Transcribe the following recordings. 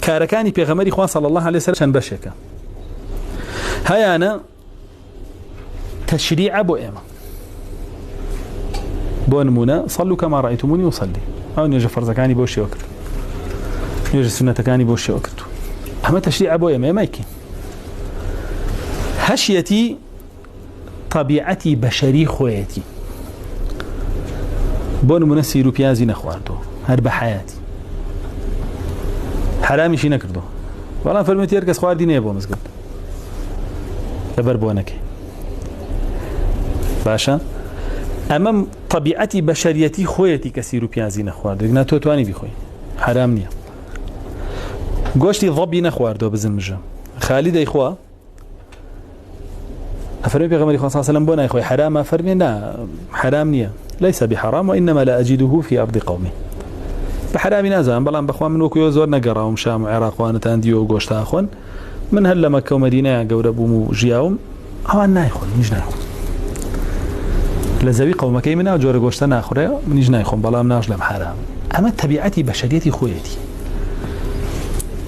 كاركاني بيغمري خواه صلى الله عليه وسلم شان بشكا هيا أنا تشريع أبو إيما بو نمونا صلوا كما رأيتموني وصلي أو نيجي فرزكاني بوشي وكر نيجي سنتكاني بوشي وكر أما تشريع أبو إيما ما يكين هشيتي طبيعتي بشري خويتي بو نمونا سيرو بيازي نخواردو هر بحياتي حرامي شي نكردو والله فرميتي يركز خواردي نيبو مزقد لبربونك باشا أمام طبيعتي بشريتي خويتي كسيرو بيازي نخوارد لكن تو تواني بخوي حرام نية قوشتي ضبي نخواردو بزن مجا خالد إخوة أفرمي بيغمري خواه صلى الله عليه وسلم بونا إخوة حرام أفرمي لا حرام نية ليس بحرام وإنما لا أجده في أرض قومي بحرامي نازان بلان بخوان من وكيو زور نقراهم شام وعراق وانتان ديو قوشتا أخوان من هلا مكة ومدينة قوربو جياهم أوان نايخون نيج نايخون لزوي قومك منا وجور قوشتا ناخره نيج نايخون بلان ناج لم حرام أما تبعتي بشريتي خويتي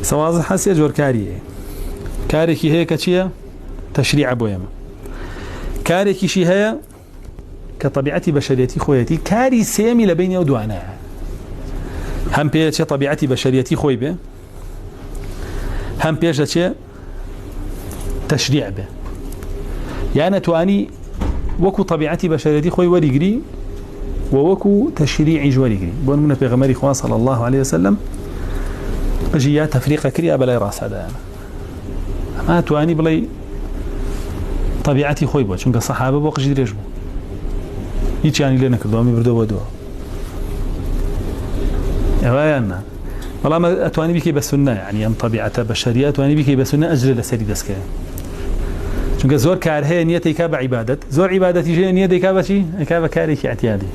سواز حاسية جور كاريه كاريكي هي كتشيا تشريع بويما كاريكي شي هي كطبيعتي بشريتي خويتي كاري سيمي لبيني ودوانا هم بيش طبيعتي بشريتي خوي به هم بيش تشريع به يعني تواني وكو طبيعتي بشريتي خوي وريقري ووكو تشريعي جوريقري بون من بيغمري خواه صلى الله عليه وسلم اجيات تفريقه كريا بلاي راس هذا ما تواني بلاي طبيعتي خوي بو چونك الصحابه بو قجي دريج بو هيك يعني لنا كدوامي بردو ودو اوايانا والله ما اتواني بكي بسنه يعني ام طبيعه بشريه اتواني بكي بسنه اجر لسري دسكه چونك زور كار هي نيتي كاب عبادت زور عبادتي جي نيتي كاب شي كاب كاري اعتيادي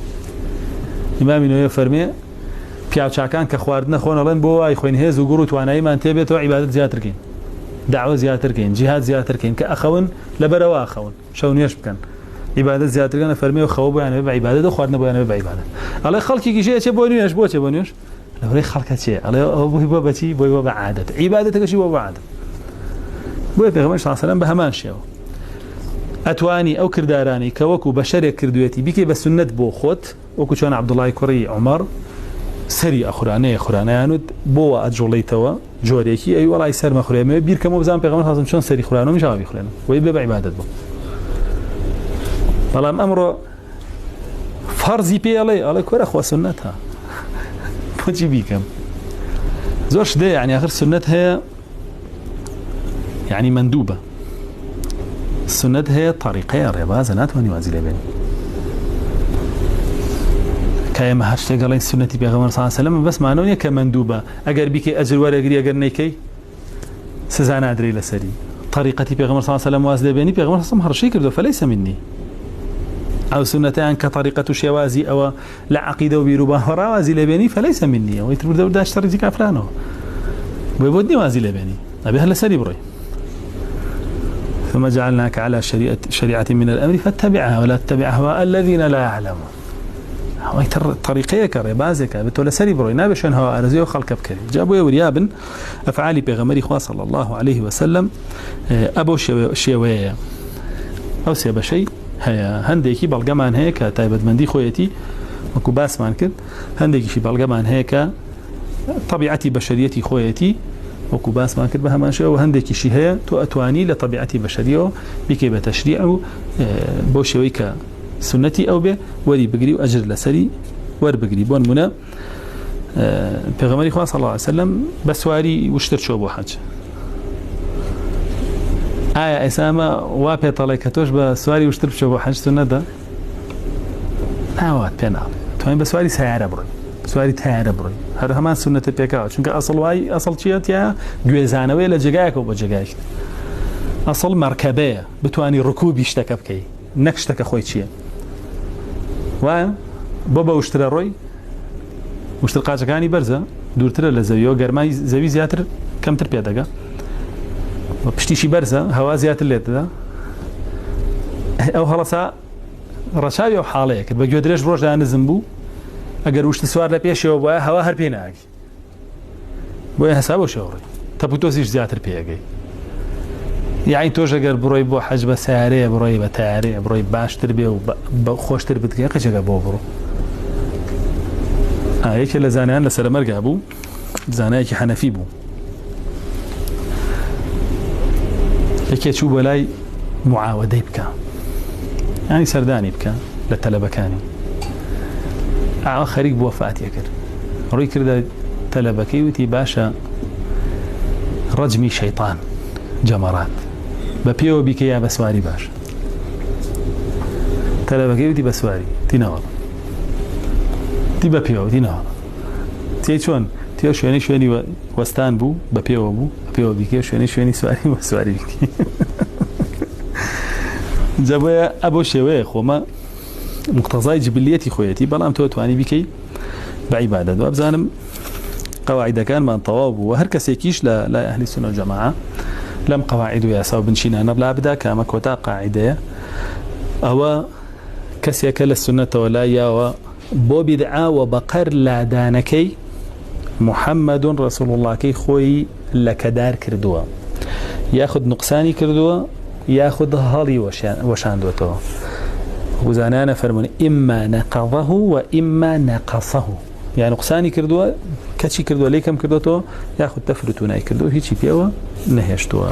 امام نو فرمي پیاو چاکان که خواردن خونالن بو ای خوین هز و گرو توانایی من تبه تو عبادت زیاتر کین دعوه زیاتر کین جهاد زیاتر کین که اخون لبروا اخون شونیش بکن عبادت زیاتر کنه فرمی خو بو یعنی عبادت و خواردن بو یعنی عبادت الله خلقی کی چه بونیش بو چه بونیش لوري خلقه چه الله بو بچی بو عادت عبادت کی بو عادت بو پیغمبر صلی الله علیه و سلم به همان شیو اتواني او كرداراني كوكو بشر كردويتي بكي بسنت بو خوت وكو كان عبد الله كري عمر سري اخرانه ياند بو اجوليتوا جوريكي اي والله سر مخريمه بير كم بزام پیغمبر لازم شلون سري خرانه مش عارف يخلنا ويبقى بعبادت بو والله امر فرضي بي علي كره اخو سنتها بوجي بيكم زوش ده يعني اخر سنتها يعني مندوبه السنة هي طريقة رباز ناتواني وازيلة بين كايما هاشتاق الله السنة بيغمر صلى الله عليه وسلم بس معنوني كمندوبة أقر بيكي أجر ولا أقري أقر نيكي سزانا أدري لسري طريقتي بيغمر صلى الله عليه وسلم وازيلة بيني بيغمر صلى الله عليه وسلم هرشي كردو فليس مني أو سنتان كطريقة شوازي أو لا عقيدة وبيروبا ورا وازيلة بيني فليس مني ويتربر دور داش تريزيك أفلانه ويبودني وازيلة بيني أبي هلا سري بروي ثم جعلناك على شريعة من الأمر فاتبعها ولا تتبع أهواء الذين لا يعلمون هاي طريقية كربازك بتولا سري بروي نابشون هواء رزيو خلق بكري جابوا يوريابن أفعالي بيغمري خواه صلى الله عليه وسلم أبو شيوية أو سيبا شيء هيا هنديكي بلغمان هيك تايبت مندي خويتي وكو باس مانكد هنديكي شي بلغمان هيك طبيعتي بشريتي خويتي وكو باس ما كتبها ما شيء وهندك شيء هي تواني لطبيعتي بشريه بكي بتشريعه بوشويك سنتي او به وري بقري واجر لسري ور بقري بون منا پیغمبر خدا صلی الله علیه وسلم بسواري وشتر شو بو حج آية اسامه وابه طلقتوش بسواري وشتر شو بو حج سنه ده ناوات بينا توين بسواري سياره بروي سواري تايره بروي هر همان سنة بيكا چونك اصل واي اصل چيات يا گويزانوي لجگايك و بجگايك اصل مركبه بتواني ركوب يشتك بكي نكشتك خوي چيه و بابا وشتر روي وشتر قاچكاني برزه دورتر لزويو گرماي زوي زياتر كمتر بيدغا وبشتيشي برزه هوا زياتر ليت او خلاصا رشاوي او حاليك بگودريش بروج دان زنبو اگر وشت سوار لپیش و با هوا هر پیناک بۆ حساب شەوڕی تەپوتۆسیش زیاتر پێگەی یعنی تۆش ئەگەر بڕۆی بۆ حەج بە سیارەیە بڕۆی بە تارەیە بڕۆی باشتر بێ و خۆشتر بتگەی قەچێکە بۆ بڕۆ یەکێ لە زانایان لە سەرمەرگا بوو زانایەکی حەنەفی بوو یەکێ چوو بە لای معاوەدەی بکە ینی سەردانی بکە لە تەلەبەکانی ئاوا خەریک بووە فاتیە کرد ڕووی کردە تەلەبەکەی وتی باشە ڕەجمی شەیطان جەمەرات بە پێوە بیکە یا بە سواری باش تەلەبەکەی وتی بە سواری تینەوە تی بە پێوە تینەوە تی چۆن تێ شوێنی وەستان بوو بە پێوە بوو بە پێوە بیکە شوێنی سواری بە سواری بیکە جەبەیە ئەبۆ شێوەیە خۆمە مقتەزای جبلیەتی خۆیەتی بەڵام تۆ توانی بیکەی بە عیبادەت و بزانم قەواعیدەکانمان تەواو بوو و هەر کەسێکیش لە ئەهلی سونە و جەماعە لەم قەواعید و یاسا و بنشینانە بلا بدا کامە کۆتا قاعیدەیە ئەوە کەسێکە لە سونەتەوە لایەوە بۆ بیدعا و بەقەر لادانەکەی محەممەد ڕەسوڵ اللهکەی خۆی لەکەدار کردووە یاخود نوقسانی کردووە یاخود هەڵی وەشاندوێتەوە وزانانە فەرمونە ئیما نەقەضەه و ئیما نەقەسەه یان نوقسانی کردووە کەچی کردووە لێکم کردوێتەوە یاخود تەفروت و نای کردووە هیچی پێوە نەهێشتووە